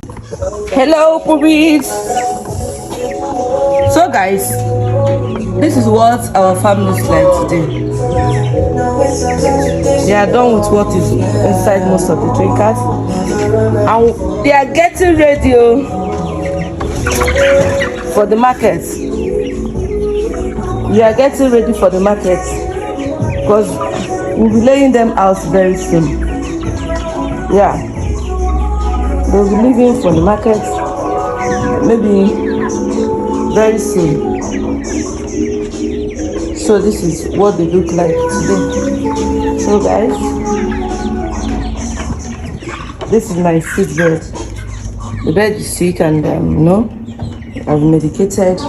Hello, puppies. So, guys, this is what our families like today. They are done with what is inside most of the drinkers, and they are getting ready for the market. We are getting ready for the market because we'll be laying them out very soon. Yeah, they'll be leaving for the market maybe very soon. So this is what they look like today. So guys, this is my sick bed. The bed is sick and I've medicated.